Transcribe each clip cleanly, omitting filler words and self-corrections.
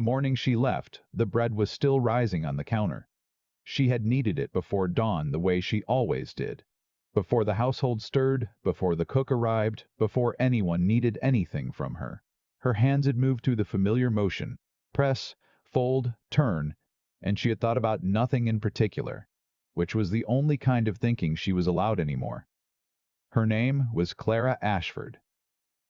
The morning she left, the bread was still rising on the counter. She had kneaded it before dawn the way she always did. Before the household stirred, before the cook arrived, before anyone needed anything from her. Her hands had moved through the familiar motion, press, fold, turn, and she had thought about nothing in particular, which was the only kind of thinking she was allowed anymore. Her name was Clara Ashford.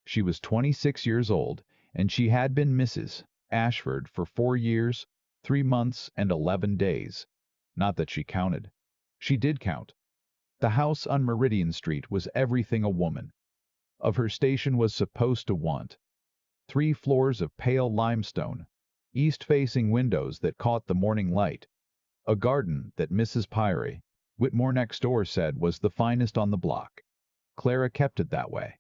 She was 26 years old, and she had been Mrs. Ashford for 4 years, 3 months, and 11 days. Not that she counted. She did count. The house on Meridian Street was everything a woman of her station was supposed to want. 3 floors of pale limestone, east-facing windows that caught the morning light, a garden that Mrs. Pyrie, Whitmore next door, said was the finest on the block. Clara kept it that way.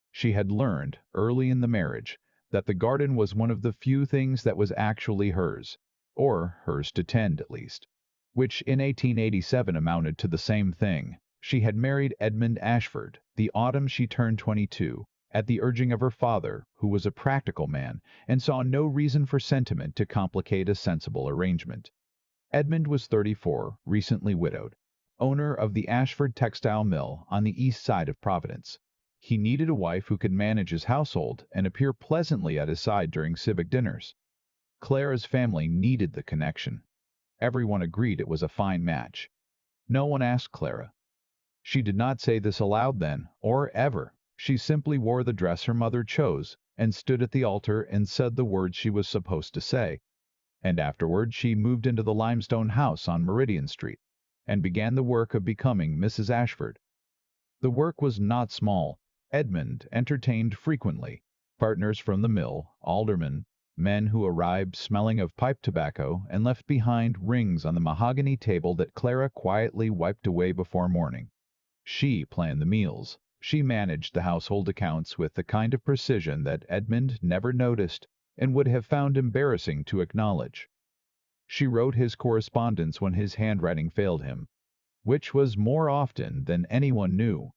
She had learned, early in the marriage, that the garden was one of the few things that was actually hers, or hers to tend at least, which in 1887 amounted to the same thing. She had married Edmund Ashford the autumn she turned 22, at the urging of her father, who was a practical man and saw no reason for sentiment to complicate a sensible arrangement. Edmund was 34, recently widowed, owner of the Ashford textile mill on the east side of Providence. He needed a wife who could manage his household and appear pleasantly at his side during civic dinners. Clara's family needed the connection. Everyone agreed it was a fine match. No one asked Clara. She did not say this aloud then, or ever. She simply wore the dress her mother chose, and stood at the altar and said the words she was supposed to say. And afterward she moved into the limestone house on Meridian Street, and began the work of becoming Mrs. Ashford. The work was not small. Edmund entertained frequently, partners from the mill, aldermen, men who arrived smelling of pipe tobacco and left behind rings on the mahogany table that Clara quietly wiped away before morning. She planned the meals. She managed the household accounts with the kind of precision that Edmund never noticed and would have found embarrassing to acknowledge. She wrote his correspondence when his handwriting failed him, which was more often than anyone knew.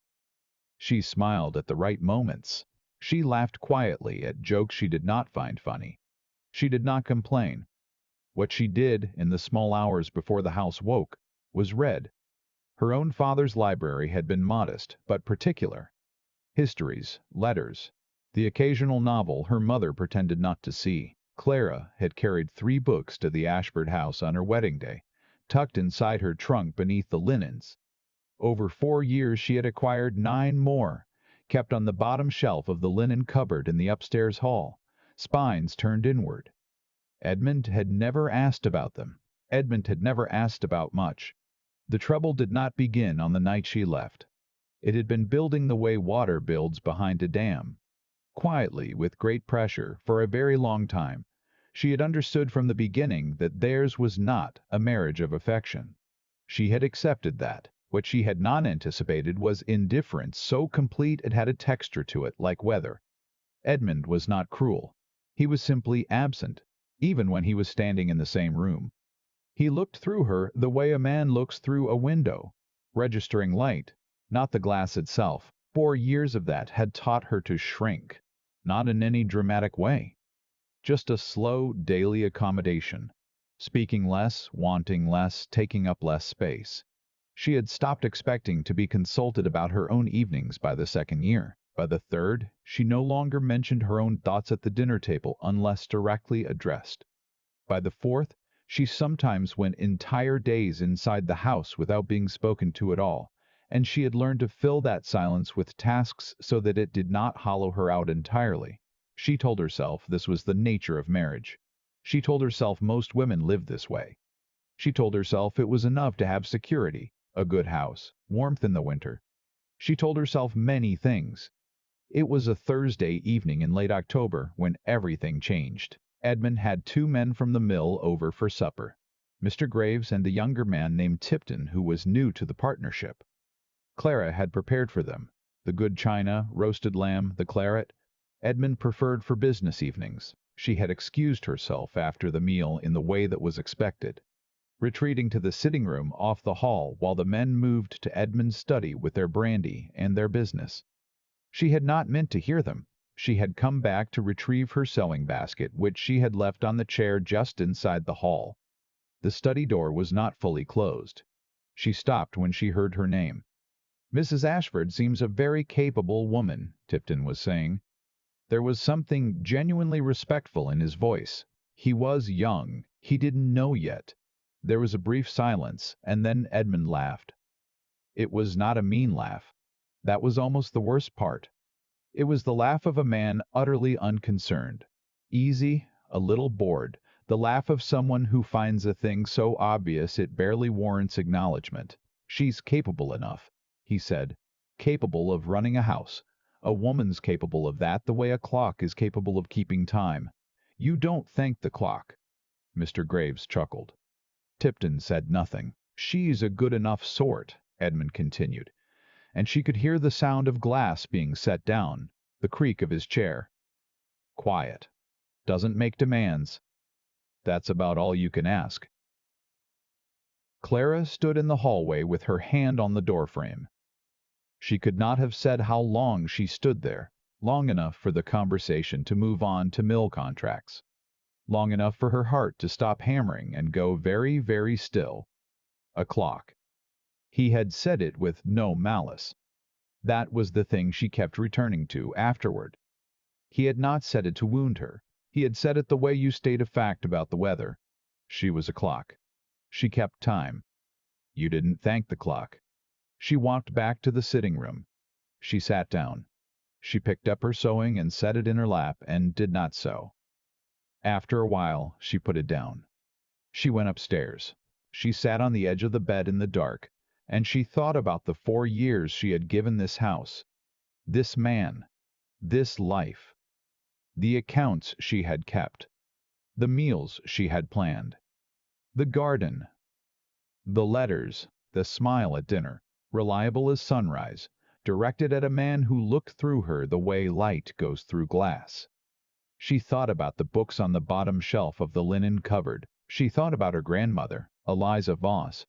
She smiled at the right moments. She laughed quietly at jokes she did not find funny. She did not complain. What she did in the small hours before the house woke was read. Her own father's library had been modest but particular. Histories, letters, the occasional novel her mother pretended not to see. Clara had carried 3 books to the Ashford house on her wedding day, tucked inside her trunk beneath the linens. Over 4 years she had acquired 9 more, kept on the bottom shelf of the linen cupboard in the upstairs hall, spines turned inward. Edmund had never asked about them. Edmund had never asked about much. The trouble did not begin on the night she left. It had been building the way water builds behind a dam. Quietly, with great pressure, for a very long time, she had understood from the beginning that theirs was not a marriage of affection. She had accepted that. What she had not anticipated was indifference so complete it had a texture to it like weather. Edmund was not cruel. He was simply absent, even when he was standing in the same room. He looked through her the way a man looks through a window, registering light, not the glass itself. 4 years of that had taught her to shrink, not in any dramatic way. Just a slow, daily accommodation. Speaking less, wanting less, taking up less space. She had stopped expecting to be consulted about her own evenings by the 2nd year. By the 3rd, she no longer mentioned her own thoughts at the dinner table unless directly addressed. By the 4th, she sometimes went entire days inside the house without being spoken to at all, and she had learned to fill that silence with tasks so that it did not hollow her out entirely. She told herself this was the nature of marriage. She told herself most women lived this way. She told herself it was enough to have security, a good house, warmth in the winter. She told herself many things. It was a Thursday evening in late October when everything changed. Edmund had 2 men from the mill over for supper, Mr. Graves and a younger man named Tipton who was new to the partnership. Clara had prepared for them the good china, roasted lamb, the claret. Edmund preferred for business evenings. She had excused herself after the meal in the way that was expected, retreating to the sitting room off the hall while the men moved to Edmund's study with their brandy and their business. She had not meant to hear them. She had come back to retrieve her sewing basket, which she had left on the chair just inside the hall. The study door was not fully closed. She stopped when she heard her name. "Mrs. Ashford seems a very capable woman," Tipton was saying. There was something genuinely respectful in his voice. He was young. He didn't know yet. There was a brief silence, and then Edmund laughed. It was not a mean laugh. That was almost the worst part. It was the laugh of a man utterly unconcerned. Easy, a little bored, the laugh of someone who finds a thing so obvious it barely warrants acknowledgement. "She's capable enough," he said. "Capable of running a house. A woman's capable of that the way a clock is capable of keeping time. You don't thank the clock." Mr. Graves chuckled. Tipton said nothing. "She's a good enough sort," Edmund continued, and she could hear the sound of glass being set down, the creak of his chair. "Quiet. Doesn't make demands. That's about all you can ask." Clara stood in the hallway with her hand on the doorframe. She could not have said how long she stood there, long enough for the conversation to move on to mill contracts, long enough for her heart to stop hammering and go very, very still. A clock. He had said it with no malice. That was the thing she kept returning to afterward. He had not said it to wound her. He had said it the way you state a fact about the weather. She was a clock. She kept time. You didn't thank the clock. She walked back to the sitting room. She sat down. She picked up her sewing and set it in her lap and did not sew. After a while, she put it down. She went upstairs. She sat on the edge of the bed in the dark, and she thought about the 4 years she had given this house, this man, this life, the accounts she had kept, the meals she had planned, the garden, the letters, the smile at dinner, reliable as sunrise, directed at a man who looked through her the way light goes through glass. She thought about the books on the bottom shelf of the linen cupboard. She thought about her grandmother, Eliza Voss,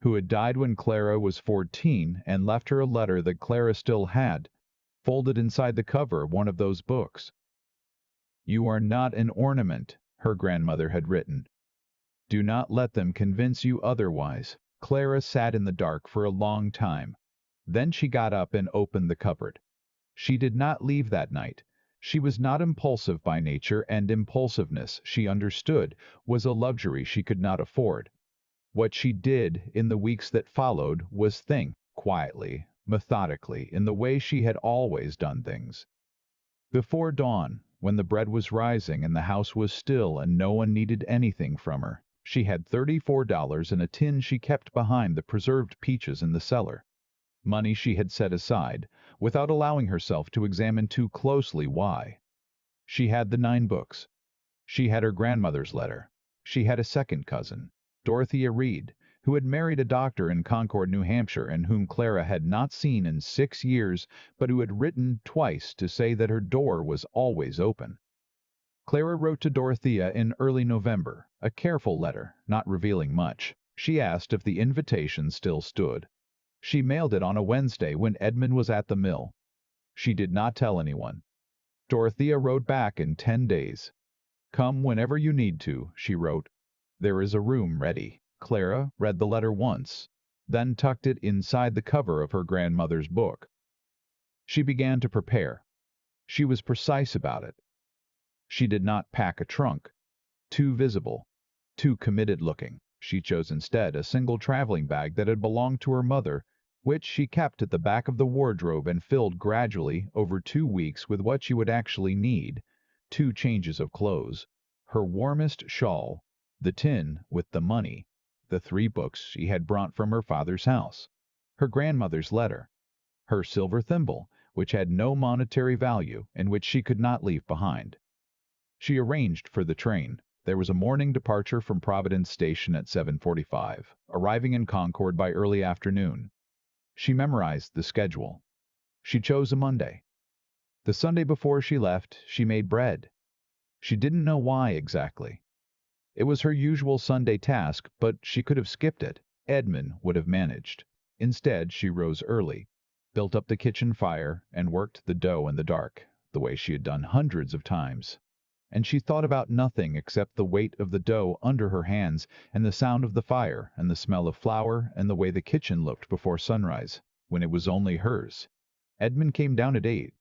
who had died when Clara was 14 and left her a letter that Clara still had, folded inside the cover of one of those books. "You are not an ornament," her grandmother had written. "Do not let them convince you otherwise." Clara sat in the dark for a long time. Then she got up and opened the cupboard. She did not leave that night. She was not impulsive by nature, and impulsiveness, she understood, was a luxury she could not afford. What she did in the weeks that followed was think, quietly, methodically, in the way she had always done things. Before dawn, when the bread was rising and the house was still and no one needed anything from her, she had $34 in a tin she kept behind the preserved peaches in the cellar. Money she had set aside, without allowing herself to examine too closely why. She had the 9 books. She had her grandmother's letter. She had a second cousin, Dorothea Reed, who had married a doctor in Concord, New Hampshire, and whom Clara had not seen in 6 years, but who had written twice to say that her door was always open. Clara wrote to Dorothea in early November, a careful letter, not revealing much. She asked if the invitation still stood. She mailed it on a Wednesday when Edmund was at the mill. She did not tell anyone. Dorothea wrote back in 10 days. "Come whenever you need to," she wrote. "There is a room ready." Clara read the letter once, then tucked it inside the cover of her grandmother's book. She began to prepare. She was precise about it. She did not pack a trunk. Too visible, too committed looking. She chose instead a single traveling bag that had belonged to her mother, which she kept at the back of the wardrobe and filled gradually over 2 weeks with what she would actually need: 2 changes of clothes, her warmest shawl, the tin with the money, the 3 books she had brought from her father's house, her grandmother's letter, her silver thimble, which had no monetary value and which she could not leave behind. She arranged for the train. There was a morning departure from Providence Station at 7:45, arriving in Concord by early afternoon. She memorized the schedule. She chose a Monday. The Sunday before she left, she made bread. She didn't know why exactly. It was her usual Sunday task, but she could have skipped it. Edmund would have managed. Instead, she rose early, built up the kitchen fire, and worked the dough in the dark. the way she had done hundreds of times. And she thought about nothing except the weight of the dough under her hands, and the sound of the fire, and the smell of flour, and the way the kitchen looked before sunrise, when it was only hers. Edmund came down at 8.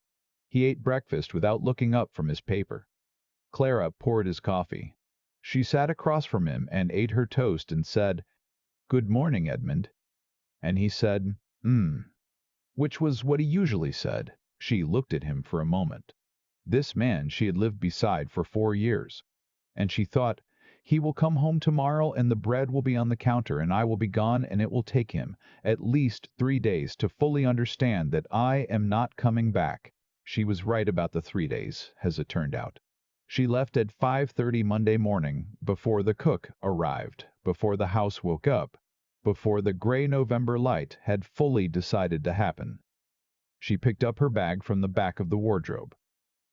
He ate breakfast without looking up from his paper. Clara poured his coffee. She sat across from him and ate her toast and said, "Good morning, Edmund." And he said, which was what he usually said. She looked at him for a moment. This man she had lived beside for 4 years. And she thought, he will come home tomorrow and the bread will be on the counter and I will be gone, and it will take him at least 3 days to fully understand that I am not coming back. She was right about the 3 days, as it turned out. She left at 5:30 Monday morning, before the cook arrived, before the house woke up, before the gray November light had fully decided to happen. She picked up her bag from the back of the wardrobe.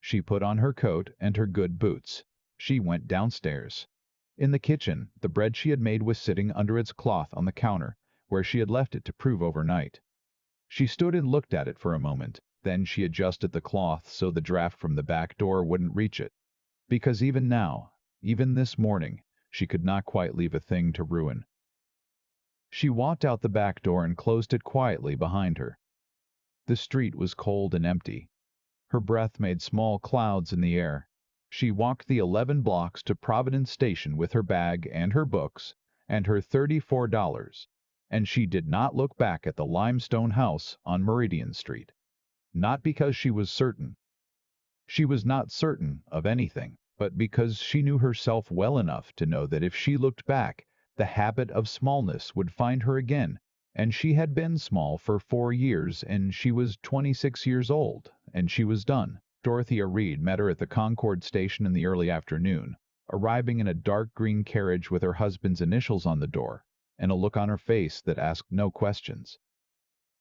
She put on her coat and her good boots. She went downstairs. In the kitchen, the bread she had made was sitting under its cloth on the counter, where she had left it to prove overnight. She stood and looked at it for a moment. Then she adjusted the cloth so the draft from the back door wouldn't reach it. Because even now, even this morning, she could not quite leave a thing to ruin. She walked out the back door and closed it quietly behind her. The street was cold and empty. Her breath made small clouds in the air. She walked the 11 blocks to Providence Station with her bag and her books and her $34, and she did not look back at the limestone house on Meridian Street. Not because she was certain. She was not certain of anything, but because she knew herself well enough to know that if she looked back, the habit of smallness would find her again, and she had been small for 4 years, and she was 26 years old, and she was done. Dorothea Reed met her at the Concord station in the early afternoon, arriving in a dark green carriage with her husband's initials on the door, and a look on her face that asked no questions.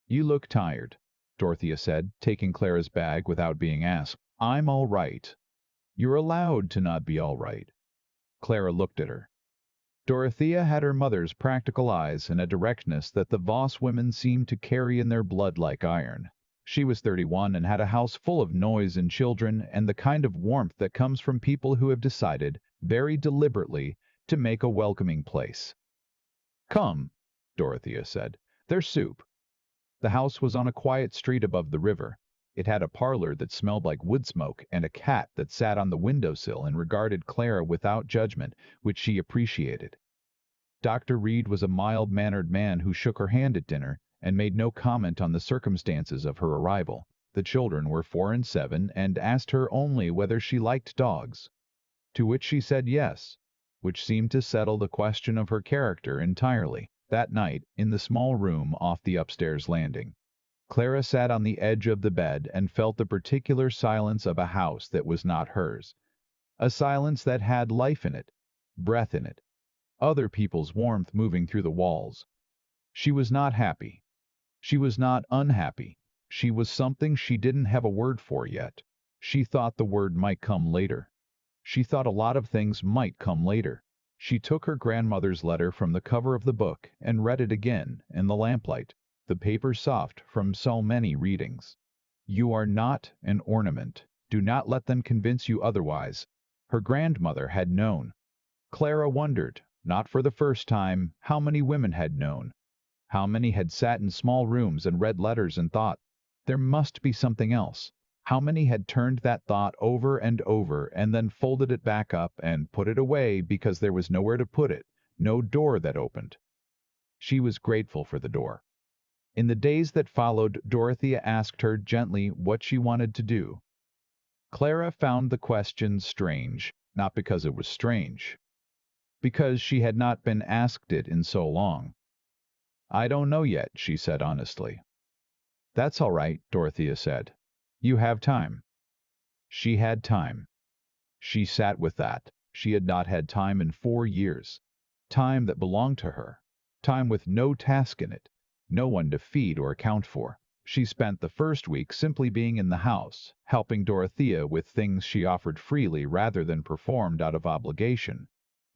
"You look tired," Dorothea said, taking Clara's bag without being asked. "I'm all right." "You're allowed to not be all right." Clara looked at her. Dorothea had her mother's practical eyes and a directness that the Voss women seemed to carry in their blood like iron. She was 31 and had a house full of noise and children and the kind of warmth that comes from people who have decided, very deliberately, to make a welcoming place. "Come," Dorothea said. "There's soup." The house was on a quiet street above the river. It had a parlor that smelled like wood smoke and a cat that sat on the windowsill and regarded Clara without judgment, which she appreciated. Dr. Reed was a mild-mannered man who shook her hand at dinner and made no comment on the circumstances of her arrival. The children were 4 and 7 and asked her only whether she liked dogs, to which she said yes, which seemed to settle the question of her character entirely. That night, in the small room off the upstairs landing, Clara sat on the edge of the bed and felt the particular silence of a house that was not hers, a silence that had life in it, breath in it, other people's warmth moving through the walls. She was not happy. She was not unhappy. She was something she didn't have a word for yet. She thought the word might come later. She thought a lot of things might come later. She took her grandmother's letter from the cover of the book and read it again in the lamplight, the paper soft from so many readings. "You are not an ornament. Do not let them convince you otherwise." Her grandmother had known. Clara wondered, not for the first time, how many women had known. How many had sat in small rooms and read letters and thought, there must be something else. How many had turned that thought over and over and then folded it back up and put it away because there was nowhere to put it, no door that opened. She was grateful for the door. In the days that followed, Dorothea asked her gently what she wanted to do. Clara found the question strange, not because it was strange, because she had not been asked it in so long. "I don't know yet," she said honestly. "That's all right," Dorothea said. "You have time." She had time. She sat with that. She had not had time in 4 years. Time that belonged to her. Time with no task in it, no one to feed or account for. She spent the first week simply being in the house, helping Dorothea with things she offered freely rather than performed out of obligation,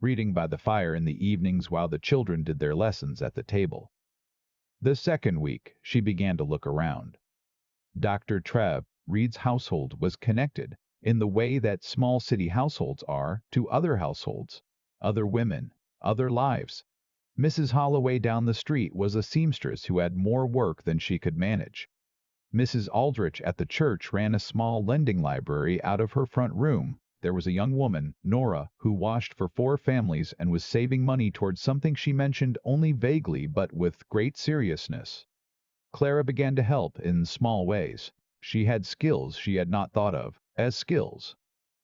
reading by the fire in the evenings while the children did their lessons at the table. The second week, she began to look around. Dr. Treb, Reed's household was connected in the way that small city households are to other households, other women, other lives. Mrs. Holloway down the street was a seamstress who had more work than she could manage. Mrs. Aldrich at the church ran a small lending library out of her front room. There was a young woman, Nora, who washed for 4 families and was saving money towards something she mentioned only vaguely but with great seriousness. Clara began to help in small ways. She had skills she had not thought of as skills.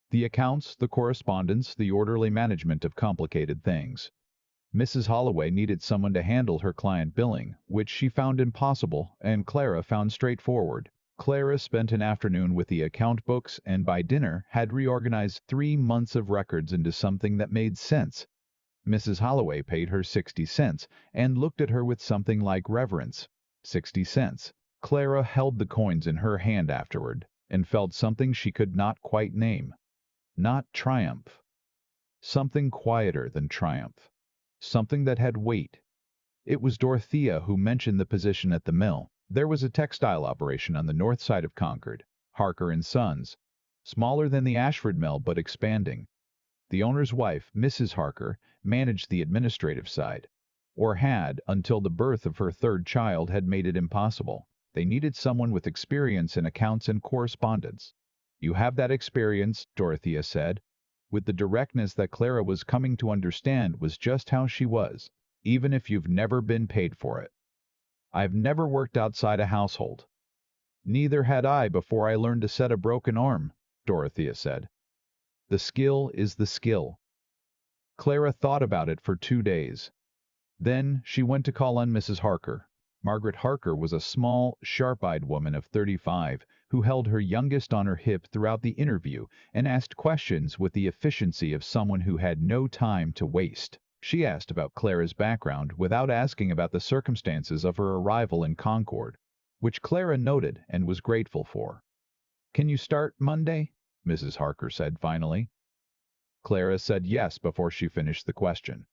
The accounts, the correspondence, the orderly management of complicated things. Mrs. Holloway needed someone to handle her client billing, which she found impossible and Clara found straightforward. Clara spent an afternoon with the account books and by dinner had reorganized 3 months of records into something that made sense. Mrs. Holloway paid her 60 cents and looked at her with something like reverence. 60 cents. Clara held the coins in her hand afterward and felt something she could not quite name. Not triumph. Something quieter than triumph. Something that had weight. It was Dorothea who mentioned the position at the mill. There was a textile operation on the north side of Concord, Harker and Sons, smaller than the Ashford mill but expanding. The owner's wife, Mrs. Harker, managed the administrative side, or had until the birth of her 3rd child had made it impossible. They needed someone with experience in accounts and correspondence. You have that experience, Dorothea said, with the directness that Clara was coming to understand was just how she was, even if you've never been paid for it. I've never worked outside a household. Neither had I before I learned to set a broken arm, Dorothea said. The skill is the skill. Clara thought about it for 2 days. Then she went to call on Mrs. Harker. Margaret Harker was a small, sharp-eyed woman of 35 who held her youngest on her hip throughout the interview and asked questions with the efficiency of someone who had no time to waste. She asked about Clara's background without asking about the circumstances of her arrival in Concord, which Clara noted and was grateful for. "Can you start Monday?" Mrs. Harker said finally. Clara said yes before she finished the question.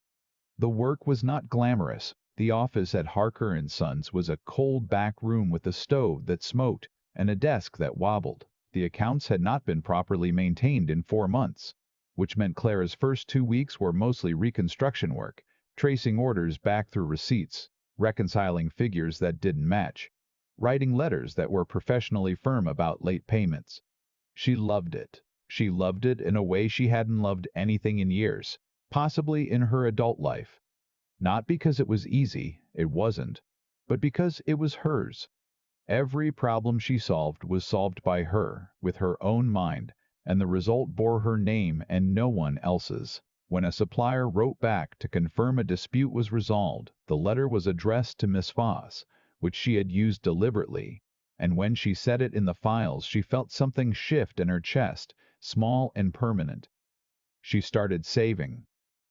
The work was not glamorous. The office at Harker & Sons was a cold back room with a stove that smoked and a desk that wobbled. The accounts had not been properly maintained in 4 months, which meant Clara's first 2 weeks were mostly reconstruction work, tracing orders back through receipts, reconciling figures that didn't match, writing letters that were professionally firm about late payments. She loved it. She loved it in a way she hadn't loved anything in years, possibly in her adult life. Not because it was easy, it wasn't, but because it was hers. Every problem she solved was solved by her, with her own mind, and the result bore her name and no one else's. When a supplier wrote back to confirm a dispute was resolved, the letter was addressed to Miss Foss, which she had used deliberately, and when she said it in the files she felt something shift in her chest, small and permanent. She started saving.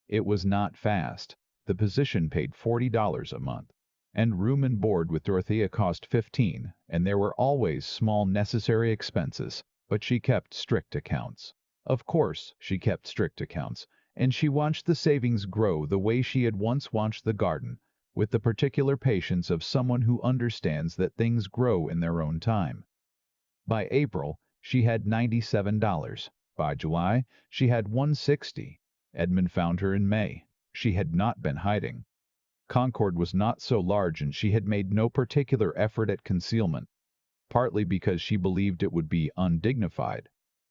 It was not fast. The position paid $40 a month, and room and board with Dorothea cost $15, and there were always small necessary expenses, but she kept strict accounts. Of course, she kept strict accounts, and she watched the savings grow the way she had once watched the garden, with the particular patience of someone who understands that things grow in their own time. By April, she had $97. By July, she had $160. Edmund found her in May. She had not been hiding. Concord was not so large and she had made no particular effort at concealment, partly because she believed it would be undignified,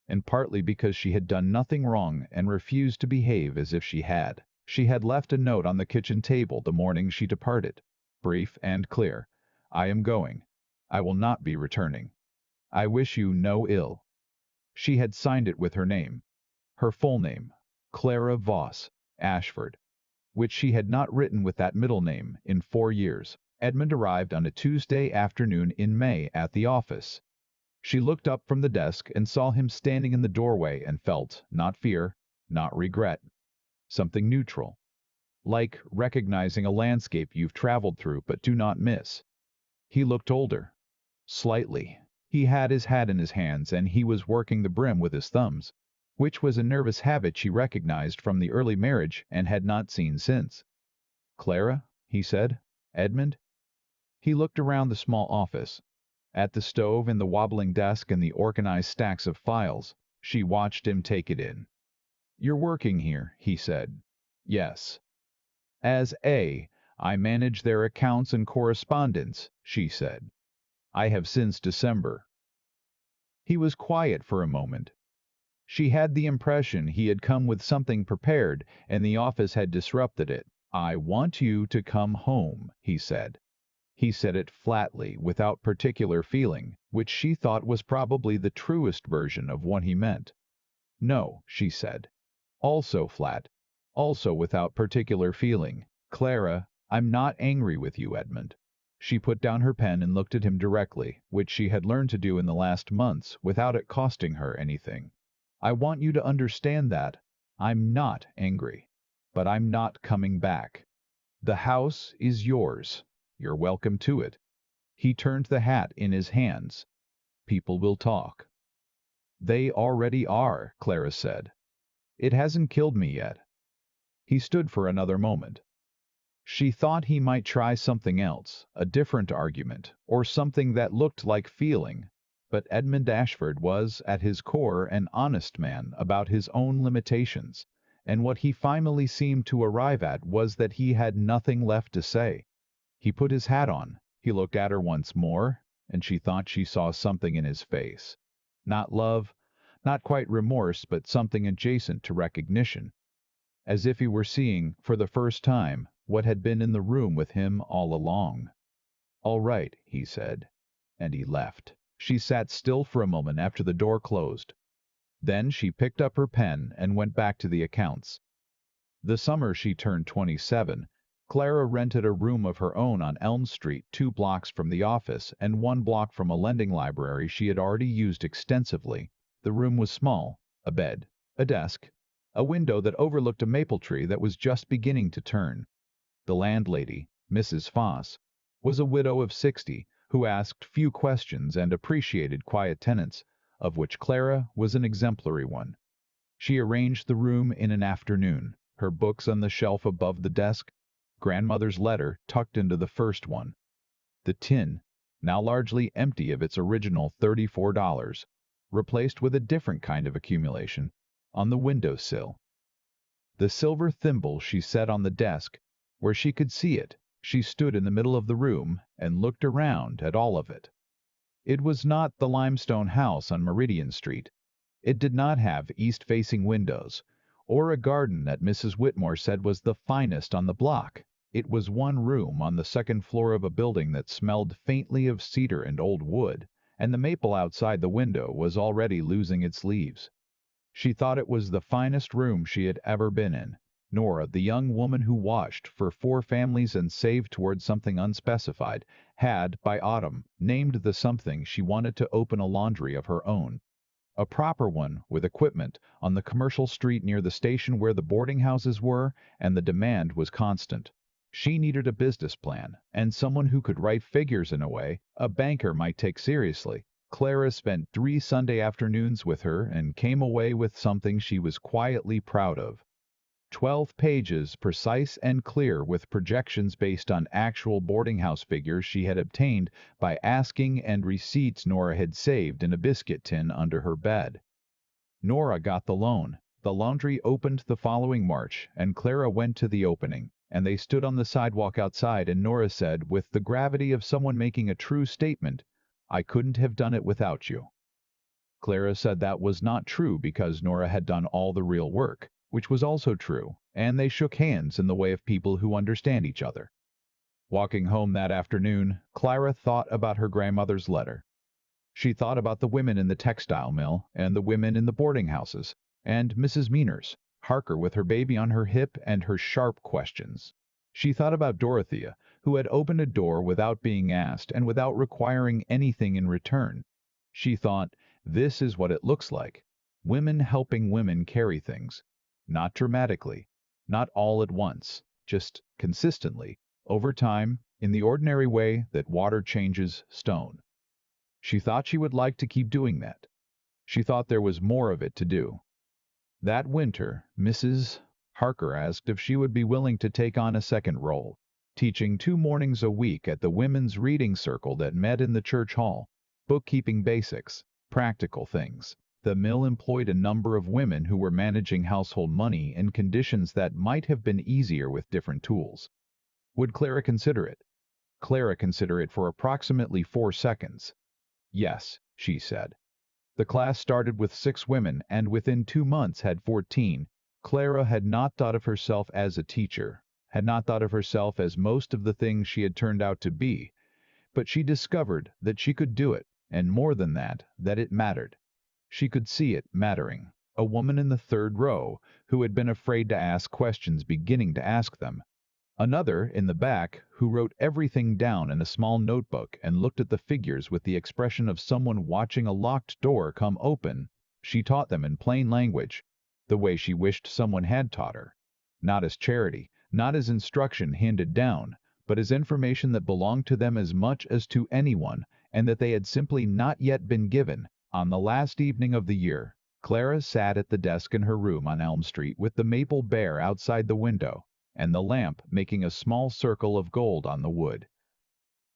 and partly because she had done nothing wrong and refused to behave as if she had. She had left a note on the kitchen table the morning she departed, brief and clear. "I am going. I will not be returning. I wish you no ill." She had signed it with her name, her full name, Clara Voss, Ashford, which she had not written with that middle name in 4 years. Edmund arrived on a Tuesday afternoon in May at the office. She looked up from the desk and saw him standing in the doorway and felt, not fear, not regret, something neutral, like recognizing a landscape you've traveled through but do not miss. He looked older, slightly. He had his hat in his hands and he was working the brim with his thumbs, which was a nervous habit she recognized from the early marriage and had not seen since. "Clara," he said. "Edmund?" He looked around the small office. At the stove and the wobbling desk and the organized stacks of files, she watched him take it in. "You're working here," he said. "Yes." "As A, I manage their accounts and correspondence," she said. "I have since December." He was quiet for a moment. She had the impression he had come with something prepared, and the office had disrupted it. "I want you to come home," he said. He said it flatly, without particular feeling, which she thought was probably the truest version of what he meant. "No," she said. Also flat, also without particular feeling. "Clara, I'm not angry with you, Edmund." She put down her pen and looked at him directly, which she had learned to do in the last months without it costing her anything. "I want you to understand that I'm not angry, but I'm not coming back. The house is yours. You're welcome to it." He turned the hat in his hands. "People will talk." "They already are," Clara said. "It hasn't killed me yet." He stood for another moment. She thought he might try something else, a different argument, or something that looked like feeling, but Edmund Ashford was, at his core, an honest man about his own limitations, and what he finally seemed to arrive at was that he had nothing left to say. He put his hat on. He looked at her once more, and she thought she saw something in his face. Not love, not quite remorse, but something adjacent to recognition. As if he were seeing, for the first time, what had been in the room with him all along. "All right," he said, and he left. She sat still for a moment after the door closed. Then she picked up her pen and went back to the accounts. The summer she turned 27, Clara rented a room of her own on Elm Street, 2 blocks from the office and 1 block from a lending library she had already used extensively. The room was small, a bed, a desk, a window that overlooked a maple tree that was just beginning to turn. The landlady, Mrs. Foss, was a widow of 60 who asked few questions and appreciated quiet tenants, of which Clara was an exemplary one. She arranged the room in an afternoon, her books on the shelf above the desk, grandmother's letter tucked into the first one. The tin, now largely empty of its original $34, replaced with a different kind of accumulation, on the window sill. The silver thimble she set on the desk, where she could see it. She stood in the middle of the room and looked around at all of it. It was not the limestone house on Meridian Street. It did not have east-facing windows, or a garden that Mrs. Whitmore said was the finest on the block. It was one room on the second floor of a building that smelled faintly of cedar and old wood, and the maple outside the window was already losing its leaves. She thought it was the finest room she had ever been in. Nora, the young woman who washed for 4 families and saved towards something unspecified, had, by autumn, named the something she wanted to open a laundry of her own. A proper one, with equipment, on the commercial street near the station where the boarding houses were, and the demand was constant. She needed a business plan, and someone who could write figures in a way a banker might take seriously. Clara spent 3 Sunday afternoons with her and came away with something she was quietly proud of. 12 pages, precise and clear, with projections based on actual boarding house figures she had obtained by asking, and receipts Nora had saved in a biscuit tin under her bed. Nora got the loan. The laundry opened the following March, and Clara went to the opening, and they stood on the sidewalk outside, and Nora said, with the gravity of someone making a true statement, "I couldn't have done it without you." Clara said that was not true because Nora had done all the real work, which was also true, and they shook hands in the way of people who understand each other. Walking home that afternoon, Clara thought about her grandmother's letter. She thought about the women in the textile mill, and the women in the boarding houses, and Mrs. Meaners, Harker with her baby on her hip and her sharp questions. She thought about Dorothea, who had opened a door without being asked and without requiring anything in return. She thought, this is what it looks like. Women helping women carry things. Not dramatically, not all at once, just consistently, over time, in the ordinary way that water changes stone. She thought she would like to keep doing that. She thought there was more of it to do. That winter, Mrs. Harker asked if she would be willing to take on a second role, teaching 2 mornings a week at the women's reading circle that met in the church hall. bookkeeping basics, practical things. The mill employed a number of women who were managing household money in conditions that might have been easier with different tools. Would Clara consider it? Clara considered it for approximately 4 seconds. Yes, she said. The class started with 6 women and within 2 months had 14. Clara had not thought of herself as a teacher, had not thought of herself as most of the things she had turned out to be, but she discovered that she could do it, and more than that, that it mattered. She could see it mattering. A woman in the third row, who had been afraid to ask questions, beginning to ask them. Another, in the back, who wrote everything down in a small notebook and looked at the figures with the expression of someone watching a locked door come open. She taught them in plain language, the way she wished someone had taught her. Not as charity, not as instruction handed down, but as information that belonged to them as much as to anyone, and that they had simply not yet been given. On the last evening of the year, Clara sat at the desk in her room on Elm Street with the maple bear outside the window, and the lamp making a small circle of gold on the wood.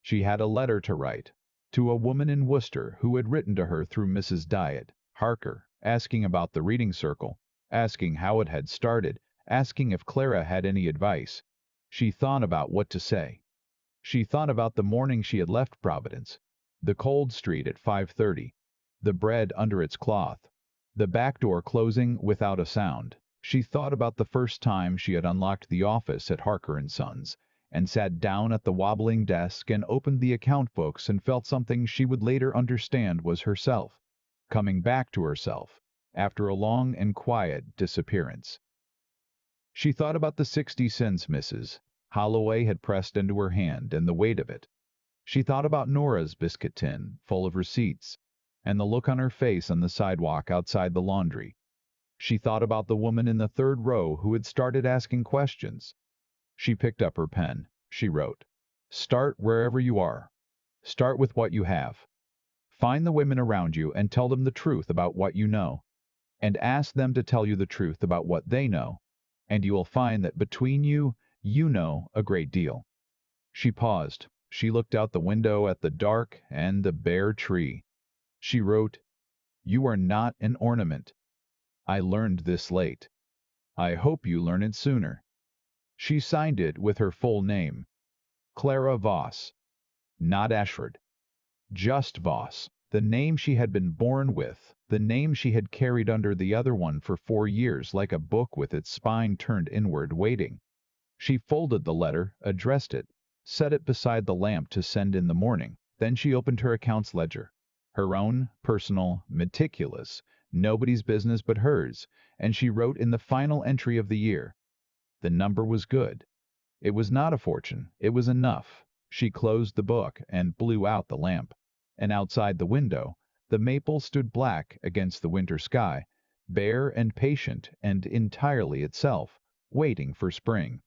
She had a letter to write, to a woman in Worcester who had written to her through Mrs. Dyatt Harker, asking about the reading circle, asking how it had started, asking if Clara had any advice. She thought about what to say. She thought about the morning she had left Providence, the cold street at 5:30, the bread under its cloth, the back door closing without a sound. She thought about the first time she had unlocked the office at Harker & Sons, and sat down at the wobbling desk and opened the account books and felt something she would later understand was herself, coming back to herself, after a long and quiet disappearance. She thought about the 60 cents Mrs. Holloway had pressed into her hand and the weight of it. She thought about Nora's biscuit tin, full of receipts, and the look on her face on the sidewalk outside the laundry. She thought about the woman in the third row who had started asking questions. She picked up her pen. She wrote, "Start wherever you are. Start with what you have. Find the women around you and tell them the truth about what you know, and ask them to tell you the truth about what they know, and you will find that between you, you know a great deal." She paused. She looked out the window at the dark and the bare tree. She wrote, "You are not an ornament. I learned this late. I hope you learn it sooner." She signed it with her full name, Clara Voss, not Ashford, just Voss, the name she had been born with, the name she had carried under the other one for 4 years like a book with its spine turned inward, waiting. She folded the letter, addressed it, set it beside the lamp to send in the morning. Then she opened her accounts ledger, her own, personal, meticulous, nobody's business but hers, and she wrote in the final entry of the year. The number was good. It was not a fortune. It was enough. She closed the book and blew out the lamp. And outside the window, the maple stood black against the winter sky, bare and patient and entirely itself, waiting for spring.